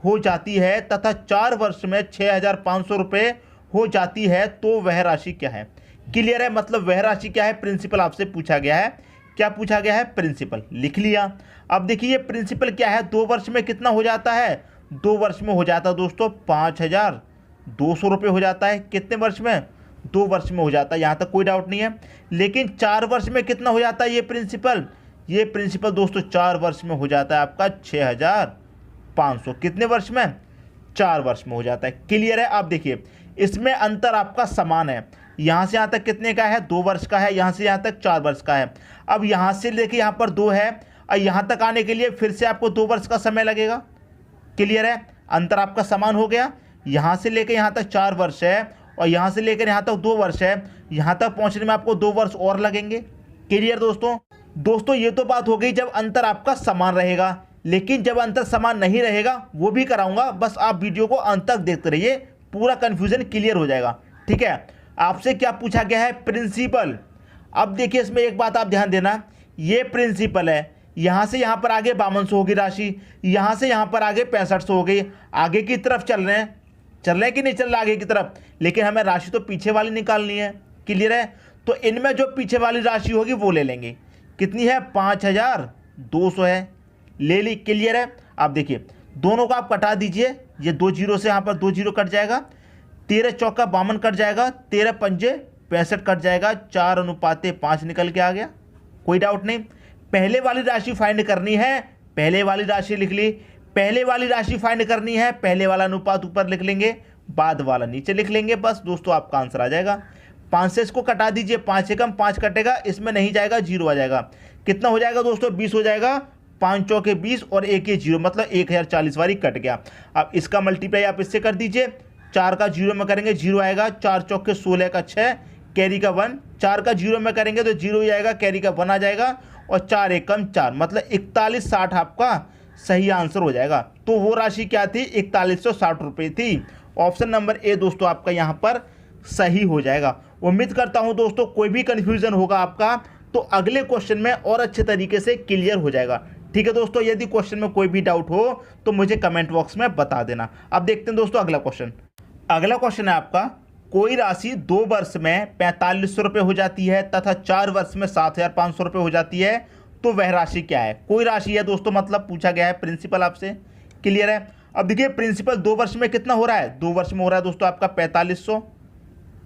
हो जाती है तथा 4 वर्ष में 6,500 रुपये हो जाती है तो वह राशि क्या है। क्लियर है, मतलब वह राशि क्या है, प्रिंसिपल आपसे पूछा गया है। क्या पूछा गया है, प्रिंसिपल लिख लिया। अब देखिए प्रिंसिपल क्या है, 2 वर्ष में कितना हो जाता है, 2 वर्ष में हो जाता है दोस्तों 5,200 रुपये हो जाता है। कितने वर्ष में, 2 वर्ष में हो जाता है, यहाँ तक कोई डाउट नहीं है। लेकिन 4 वर्ष में कितना हो जाता है ये प्रिंसिपल दोस्तों 4 वर्ष में हो जाता है आपका 6,500। कितने वर्ष में, 4 वर्ष में हो जाता है। क्लियर है। आप देखिए इसमें अंतर आपका समान है, यहाँ से यहाँ तक कितने का है, 2 वर्ष का है, यहाँ से यहाँ तक 4 वर्ष का है। अब यहाँ से लेके यहाँ पर 2 है और यहाँ तक आने के लिए फिर से आपको 2 वर्ष का समय लगेगा। क्लियर है, अंतर आपका समान हो गया। यहाँ से लेकर यहाँ तक 4 वर्ष है और यहाँ से लेकर यहाँ तक 2 वर्ष है, यहाँ तक पहुँचने में आपको 2 वर्ष और लगेंगे। क्लियर दोस्तों ये तो बात हो गई जब अंतर आपका समान रहेगा। लेकिन जब अंतर समान नहीं रहेगा वो भी कराऊंगा, बस आप वीडियो को अंत तक देखते रहिए, पूरा कन्फ्यूजन क्लियर हो जाएगा। ठीक है, आपसे क्या पूछा गया है, प्रिंसिपल। अब देखिए इसमें एक बात आप ध्यान देना, ये प्रिंसिपल है, यहाँ से यहाँ पर आगे 5200 होगी राशि, यहाँ से यहाँ पर आगे 6500 हो गई। आगे की तरफ चल रहे हैं कि नहीं चल रहे आगे की तरफ, लेकिन हमें राशि तो पीछे वाली निकालनी है। क्लियर है, तो इनमें जो पीछे वाली राशि होगी वो ले लेंगे। कितनी है, 5,200 है, ले ली। क्लियर है। आप देखिए दोनों को आप कटा दीजिए, ये 2 जीरो से यहाँ पर 2 जीरो कट जाएगा, 13 चौका 52 कट जाएगा, 13 पंजे 65 कट जाएगा, 4:5 निकल के आ गया। कोई डाउट नहीं। पहले वाली राशि फाइंड करनी है, पहले वाली राशि लिख ली। पहले वाली राशि फाइंड करनी है, पहले वाला अनुपात ऊपर लिख लेंगे, बाद वाला नीचे लिख लेंगे। बस दोस्तों आपका आंसर आ जाएगा। 5 से इसको कटा दीजिए, 5 से कम 5 कटेगा, इसमें नहीं जाएगा, 0 आ जाएगा। कितना हो जाएगा दोस्तों, 20 हो जाएगा। 5 चौके 20 और 1 ये 0, मतलब 1040 वाली कट गया। अब इसका मल्टीप्लाई आप इससे कर दीजिए, 4 का 0 में करेंगे 0 आएगा, 4 चौके 16 का 6, कैरी का 1, 4 का 0 में करेंगे तो 0 ही आएगा, कैरी का 1 आ जाएगा और 4 एक कम 4, मतलब 4160 आपका सही आंसर हो जाएगा। तो वो राशि क्या थी, 4160 रुपये थी। ऑप्शन नंबर ए दोस्तों आपका यहाँ पर सही हो जाएगा। उम्मीद करता हूँ दोस्तों कोई भी कन्फ्यूजन होगा आपका तो अगले क्वेश्चन में और अच्छे तरीके से क्लियर हो जाएगा। ठीक है दोस्तों, यदि क्वेश्चन में कोई भी डाउट हो तो मुझे कमेंट बॉक्स में बता देना। अब देखते हैं दोस्तों अगला क्वेश्चन। अगला क्वेश्चन है आपका, कोई राशि 2 वर्ष में 4500 रुपये हो जाती है तथा 4 वर्ष में 7,500 रुपये हो जाती है तो वह राशि क्या है। कोई राशि है दोस्तों, मतलब पूछा गया है प्रिंसिपल आपसे। क्लियर है। अब देखिए प्रिंसिपल 2 वर्ष में कितना हो रहा है, 2 वर्ष में हो रहा है दोस्तों आपका 4500।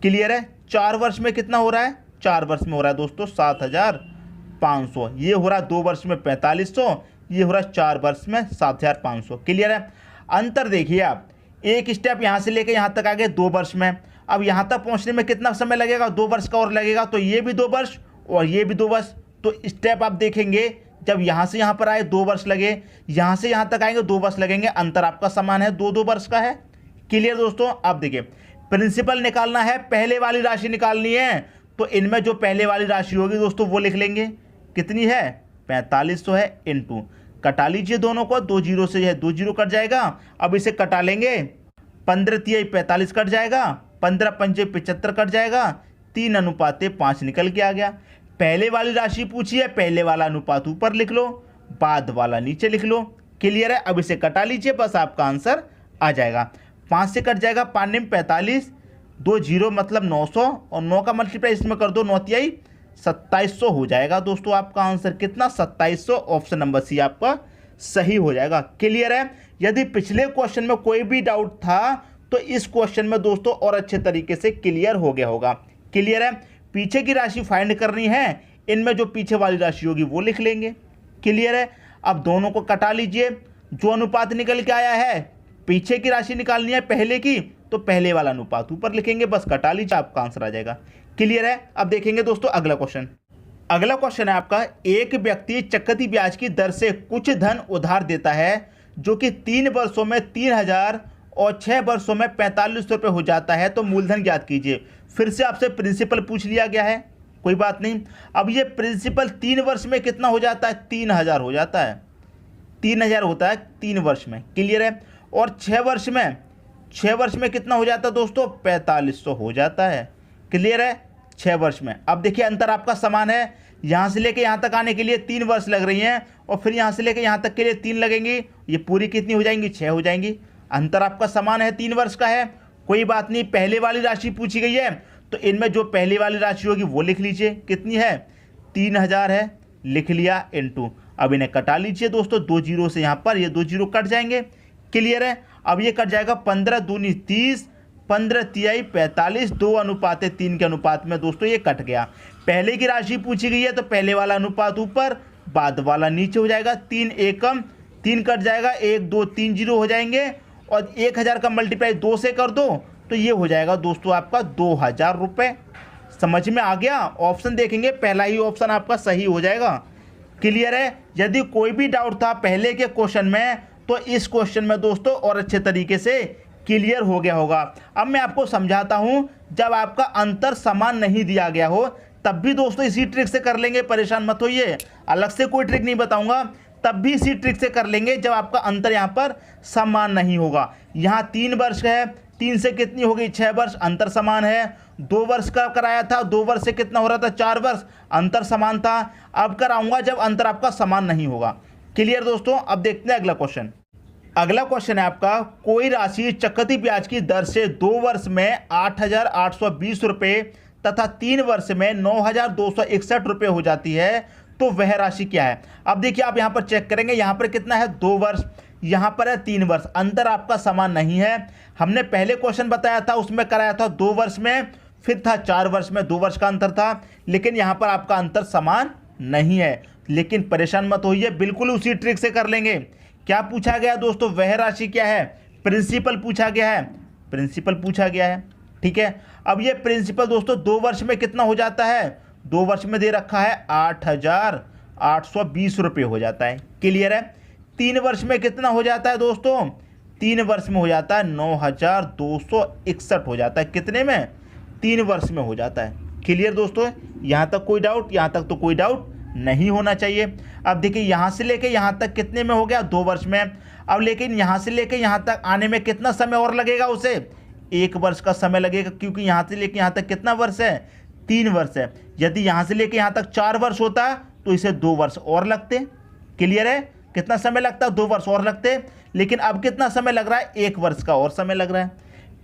क्लियर है। 4 वर्ष में कितना हो रहा है, 4 वर्ष में हो रहा है दोस्तों 7,500। ये हो रहा है 2 वर्ष में 4500, ये हो रहा है 4 वर्ष में 7,500। क्लियर है। अंतर देखिए आप, एक स्टेप यहाँ से लेकर यहाँ तक आ गए 2 वर्ष में। अब यहाँ तक पहुँचने में कितना समय लगेगा, 2 वर्ष का और लगेगा, तो ये भी 2 वर्ष और ये भी 2 वर्ष। तो स्टेप आप देखेंगे, जब यहाँ से यहाँ पर आए 2 वर्ष लगे, यहाँ से यहाँ तक आएंगे 2 वर्ष लगेंगे, अंतर आपका समान है, 2-2 वर्ष का है। क्लियर दोस्तों। आप देखिए प्रिंसिपल निकालना है, पहले वाली राशि निकालनी है, तो इनमें जो पहले वाली राशि होगी दोस्तों वो लिख लेंगे। कितनी है, 4500 है, इनटू कटा लीजिए दोनों को, 2 जीरो से है 2 जीरो कट जाएगा। अब इसे कटा लेंगे, 15 तिहाई 45 कट जाएगा, 15 पंजे 75 कट जाएगा, 3:5 निकल के आ गया। पहले वाली राशि पूछी है, पहले वाला अनुपात ऊपर लिख लो, बाद वाला नीचे लिख लो। क्लियर है। अब इसे कटा लीजिए, बस आपका आंसर आ जाएगा। 5 से कट जाएगा, 5 में 45, 2 जीरो मतलब 900 और 9 का मल्टीप्लाई इसमें कर दो, 9 तिहाई 2700 हो जाएगा दोस्तों आपका आंसर। कितना, 2700। ऑप्शन नंबर सी आपका सही हो जाएगा। क्लियर है। यदि पिछले क्वेश्चन में कोई भी डाउट था तो इस क्वेश्चन में दोस्तों और अच्छे तरीके से क्लियर हो गया होगा। क्लियर है। पीछे की राशि फाइंड करनी है, इनमें जो पीछे वाली राशि होगी वो लिख लेंगे। क्लियर है। अब दोनों को कटा लीजिए, जो अनुपात निकल के आया है, पीछे की राशि निकालनी है पहले की, तो पहले वाला अनुपात ऊपर लिखेंगे, बस कटा लीजिए, आपका आंसर आ जाएगा। क्लियर है। अब देखेंगे दोस्तों अगला क्वेश्चन। अगला क्वेश्चन है आपका, एक व्यक्ति चक्रवृद्धि ब्याज की दर से कुछ धन उधार देता है जो कि 3 वर्षों में 3,000 और 6 वर्षों में 4500 रुपये हो जाता है, तो मूलधन ज्ञात कीजिए। फिर से आपसे प्रिंसिपल पूछ लिया गया है, कोई बात नहीं। अब ये प्रिंसिपल 3 वर्ष में कितना हो जाता है, 3,000 हो जाता है, 3,000 होता है 3 वर्ष में। क्लियर है। और 6 वर्ष में कितना हो जाता है दोस्तों, 4500 हो जाता है। क्लियर है। 6 वर्ष में। अब देखिए अंतर आपका समान है, यहाँ से लेके यहाँ तक आने के लिए 3 वर्ष लग रही हैं और फिर यहाँ से लेके यहाँ तक के लिए 3 लगेंगी। ये पूरी कितनी हो जाएंगी? 6 हो जाएंगी। अंतर आपका समान है, 3 वर्ष का है, कोई बात नहीं। पहले वाली राशि पूछी गई है तो इनमें जो पहली वाली राशि होगी वो लिख लीजिए, कितनी है? 3000 है, लिख लिया इनटू। अब इन्हें कटा लीजिए दोस्तों, 2 जीरो से यहाँ पर ये 2 जीरो कट जाएंगे। क्लियर है? अब ये कट जाएगा 15 दूनी 30, 15 तिहाई 45, 2:3 के अनुपात में दोस्तों ये कट गया। पहले की राशि पूछी गई है तो पहले वाला अनुपात ऊपर, बाद वाला नीचे हो जाएगा। 3 एकम 3 कट जाएगा, 1 2 3 जीरो हो जाएंगे और 1000 का मल्टीप्लाई 2 से कर दो तो ये हो जाएगा दोस्तों आपका 2000 रुपये। समझ में आ गया? ऑप्शन देखेंगे, पहला ही ऑप्शन आपका सही हो जाएगा। क्लियर है? यदि कोई भी डाउट था पहले के क्वेश्चन में तो इस क्वेश्चन में दोस्तों और अच्छे तरीके से क्लियर हो गया होगा। अब मैं आपको समझाता हूं, जब आपका अंतर समान नहीं दिया गया हो तब भी दोस्तों इसी ट्रिक से कर लेंगे, परेशान मत होइए। अलग से कोई ट्रिक नहीं बताऊंगा, तब भी इसी ट्रिक से कर लेंगे जब आपका अंतर यहां पर समान नहीं होगा। यहां 3 वर्ष है, 3 से कितनी हो गई? 6 वर्ष, अंतर समान है। 2 वर्ष का कराया था, 2 वर्ष से कितना हो रहा था? 4 वर्ष, अंतर समान था। अब कराऊंगा जब अंतर आपका समान नहीं होगा। क्लियर दोस्तों? अब देखते हैं अगला क्वेश्चन। अगला क्वेश्चन है आपका, कोई राशि चक्रवृद्धि ब्याज की दर से 2 वर्ष में 8820 रुपये तथा 3 वर्ष में 9261 रुपये हो जाती है तो वह राशि क्या है? अब देखिए आप यहाँ पर चेक करेंगे, यहाँ पर कितना है? 2 वर्ष, यहाँ पर है 3 वर्ष। अंतर आपका समान नहीं है। हमने पहले क्वेश्चन बताया था उसमें कराया था 2 वर्ष में, फिर था 4 वर्ष में, 2 वर्ष का अंतर था। लेकिन यहाँ पर आपका अंतर समान नहीं है। लेकिन परेशान मत होइए, बिल्कुल उसी ट्रिक से कर लेंगे। क्या पूछा गया दोस्तों? वह राशि क्या है? प्रिंसिपल पूछा गया है, प्रिंसिपल पूछा गया है। ठीक है, अब ये प्रिंसिपल दोस्तों 2 वर्ष में कितना हो जाता है? 2 वर्ष में दे रखा है 8820 रुपये हो जाता है। क्लियर है? 3 वर्ष में कितना हो जाता है दोस्तों? 3 वर्ष में हो जाता है 9261 हो जाता है। कितने में? 3 वर्ष में हो जाता है। क्लियर दोस्तों? यहाँ तक कोई डाउट? यहाँ तक तो कोई डाउट नहीं होना चाहिए। अब देखिए यहाँ से लेके यहाँ तक कितने में हो गया? 2 वर्ष में। अब लेकिन यहाँ से लेके यहाँ तक आने में कितना समय और लगेगा? उसे 1 वर्ष का समय लगेगा, क्योंकि यहाँ से लेके यहाँ तक कितना वर्ष है? 3 वर्ष है। यदि यहाँ से लेके यहाँ तक 4 वर्ष होता तो इसे 2 वर्ष और लगते। क्लियर है? कितना समय लगता? 2 वर्ष और लगते। लेकिन अब कितना समय लग रहा है? 1 वर्ष का और समय लग रहा है।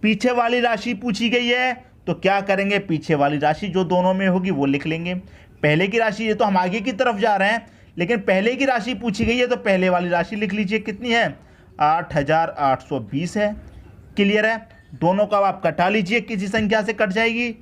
पीछे वाली राशि पूछी गई है तो क्या करेंगे? पीछे वाली राशि जो दोनों में होगी वो लिख लेंगे। पहले की राशि, ये तो हम आगे की तरफ जा रहे हैं, लेकिन पहले की राशि पूछी गई है तो पहले वाली राशि लिख लीजिए। कितनी है? 8820 है। क्लियर है? दोनों का आप कटा लीजिए, किसी संख्या से कट जाएगी।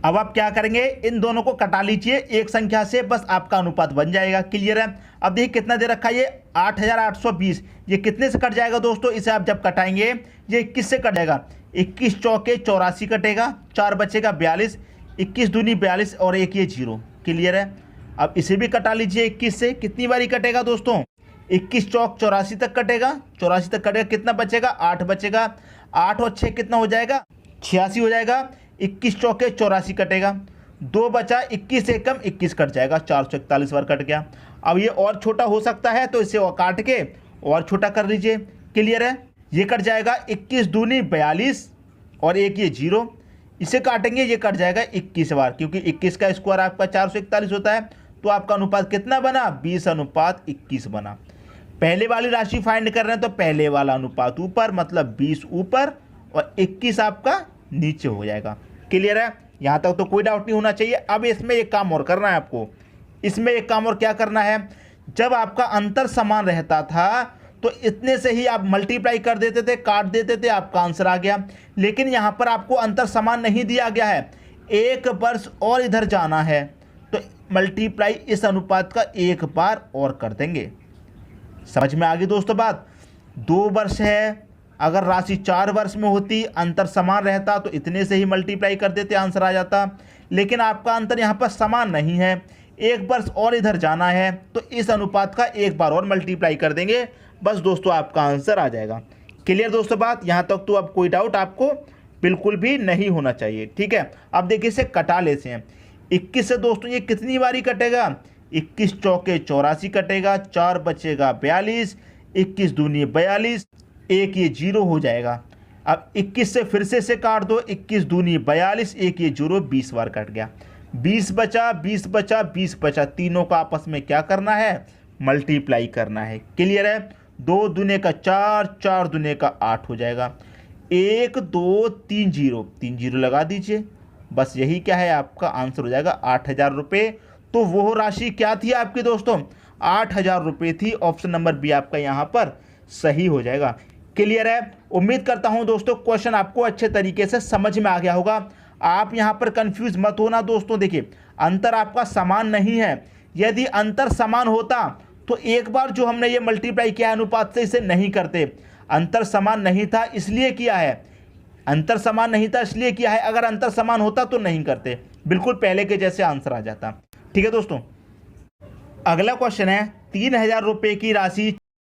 अब आप क्या करेंगे? इन दोनों को कटा लीजिए एक संख्या से, बस आपका अनुपात बन जाएगा। क्लियर है? अब देखिए कितना दे रखा है? ये 8820, ये कितने से कट जाएगा दोस्तों? इसे आप जब कटाएंगे ये 21 से कट जाएगा। 21 चौके 84 कटेगा, 4 बचेगा 42, 21 दूनी 42 और एक ये 0। क्लियर है? अब इसे भी कटा लीजिए 21 से। कितनी बारी कटेगा दोस्तों? 21 चौक 84 तक कटेगा, 84 तक कटेगा, कितना बचेगा? 8 बचेगा। 8 और 6 कितना हो जाएगा? 86 हो जाएगा। 21 चौके 84 कटेगा, 2 बचा, 21 एकम 21 कट जाएगा, 441 बार कट गया। अब ये और छोटा हो सकता है तो इसे और काट के और छोटा कर लीजिए। क्लियर है? ये कट जाएगा 21 दूनी 42 और एक ये 0, इसे काटेंगे ये कट जाएगा 21 बार, क्योंकि 21 का स्क्वायर आपका 441 होता है। तो आपका अनुपात कितना बना? 20:21 बना। पहले वाली राशि फाइंड कर रहे हैं तो पहले वाला अनुपात ऊपर, मतलब 20 ऊपर और 21 आपका नीचे हो जाएगा। क्लियर है? यहाँ तक तो कोई डाउट नहीं होना चाहिए। अब इसमें एक काम और करना है आपको। इसमें एक काम और क्या करना है? जब आपका अंतर समान रहता था तो इतने से ही आप मल्टीप्लाई कर देते थे, काट देते थे, आपका आंसर आ गया। लेकिन यहाँ पर आपको अंतर समान नहीं दिया गया है, 1 वर्ष और इधर जाना है तो मल्टीप्लाई इस अनुपात का 1 बार और कर देंगे। समझ में आ गई दोस्तों बात? 2 वर्ष है, अगर राशि 4 वर्ष में होती, अंतर समान रहता तो इतने से ही मल्टीप्लाई कर देते, आंसर आ जाता। लेकिन आपका अंतर यहाँ पर समान नहीं है, 1 वर्ष और इधर जाना है तो इस अनुपात का 1 बार और मल्टीप्लाई कर देंगे, बस दोस्तों आपका आंसर आ जाएगा। क्लियर दोस्तों बात? यहाँ तक तो अब कोई डाउट आपको बिल्कुल भी नहीं होना चाहिए। ठीक है, अब देखिए इसे कटा लेते हैं। 21 से दोस्तों ये कितनी बारी कटेगा? 21 चौके 84 कटेगा, 4 बचेगा 42, 21 दूनी 42, एक ये 0 हो जाएगा। अब 21 से फिर से काट दो, 21 दूनी 42, एक ये 0, 20 बार कट गया। 20 बचा, 20 बचा, 20 बचा, तीनों का आपस में क्या करना है, मल्टीप्लाई करना है। क्लियर है। 2 दूने का 4, 4 दूने का 8 हो जाएगा। 1 2 3 जीरो, 3 जीरो लगा दीजिए, बस यही क्या है आपका आंसर हो जाएगा 8,000 रुपये। तो वो राशि क्या थी आपके दोस्तों, 8,000 रुपये थी। ऑप्शन नंबर बी आपका यहाँ पर सही हो जाएगा। क्लियर है। उम्मीद करता हूँ दोस्तों क्वेश्चन आपको अच्छे तरीके से समझ में आ गया होगा। आप यहाँ पर कंफ्यूज मत होना दोस्तों। देखिए अंतर आपका समान नहीं है। यदि अंतर समान होता तो एक बार जो हमने ये मल्टीप्लाई किया अनुपात से, इसे नहीं करते। अंतर समान नहीं था इसलिए किया है, अंतर समान नहीं था इसलिए किया है। अगर अंतर समान होता तो नहीं करते, बिल्कुल पहले के जैसे आंसर आ जाता। ठीक है दोस्तों, अगला क्वेश्चन है 3,000 रुपये की राशि